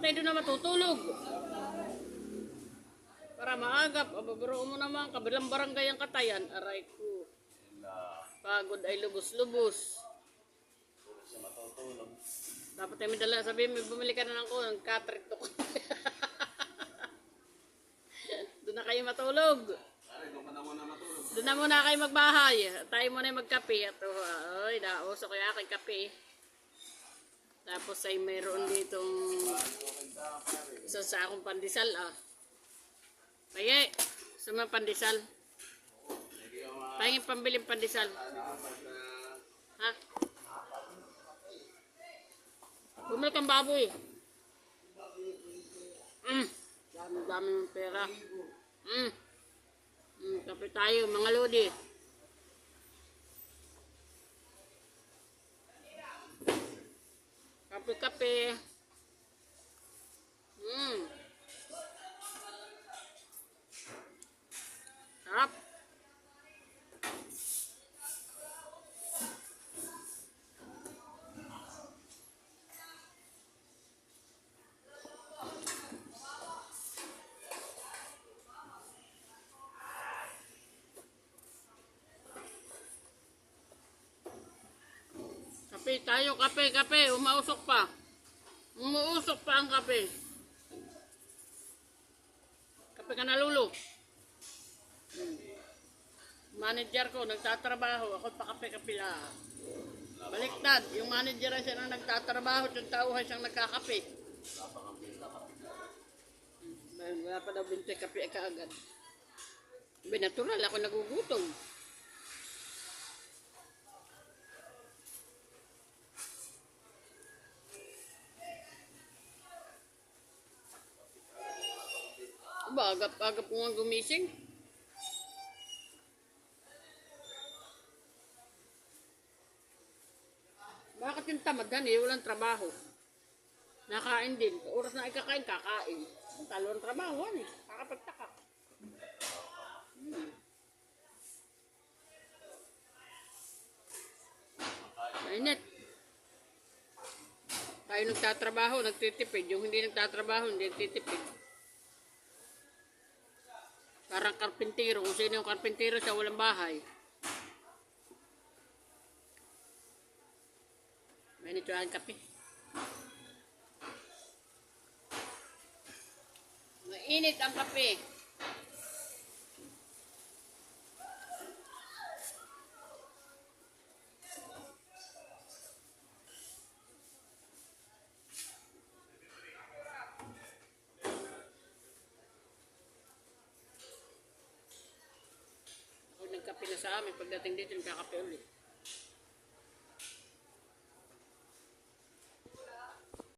tayo doon na matutulog. Para maagap. Ababaro mo naman. Kabilang barangay ang Katayan. Aray ko. Pagod ay lubos-lubos. Dapat tayo may dala. Sabihin, may bumili ka na lang ko. Ng katrit ko. Doon na kayo matulog. Doon na muna kayo magbahay. Tayo muna yung magkape. Ito, ay, nauso ko yung aking kape. Tapos ay mayroon ditong isang sakong pandesal. Paye, sa mga pandesal. Pahingin pambiling pandesal. Ha? Bumili kang baboy. Dami ng pera. Kape tayo, mga lodi. Kape-kape. Sarap. Kape tayo, kape. Umausok pa. Umuusok pa ang kape. Kape ka na, Lulu. Manager ko, nagtatrabaho. Ako pa kape-kape lang. Baliktad. Yung manager ay siya na nagtatrabaho. Yung tao ay siyang nagkakape. Wala pa daw 20 kape kaagad. Natural, ako nagugutom. Agap-agap ko nga gumising. Bakit yung tamad walang trabaho? Nakain din. Oras na ikakain, kakain. Talo ang trabaho, kakapagtaka. Mainit. Tayo nagtatrabaho, nagtitipid. Yung hindi nagtatrabaho, hindi nagtitipid. Parang karpintero. Kung sino yung karpintero sa walang bahay. Mainit yung aking kape. Mainit ang kape. Nagkape na sa amin. Pagdating dito, nagkakape ulit.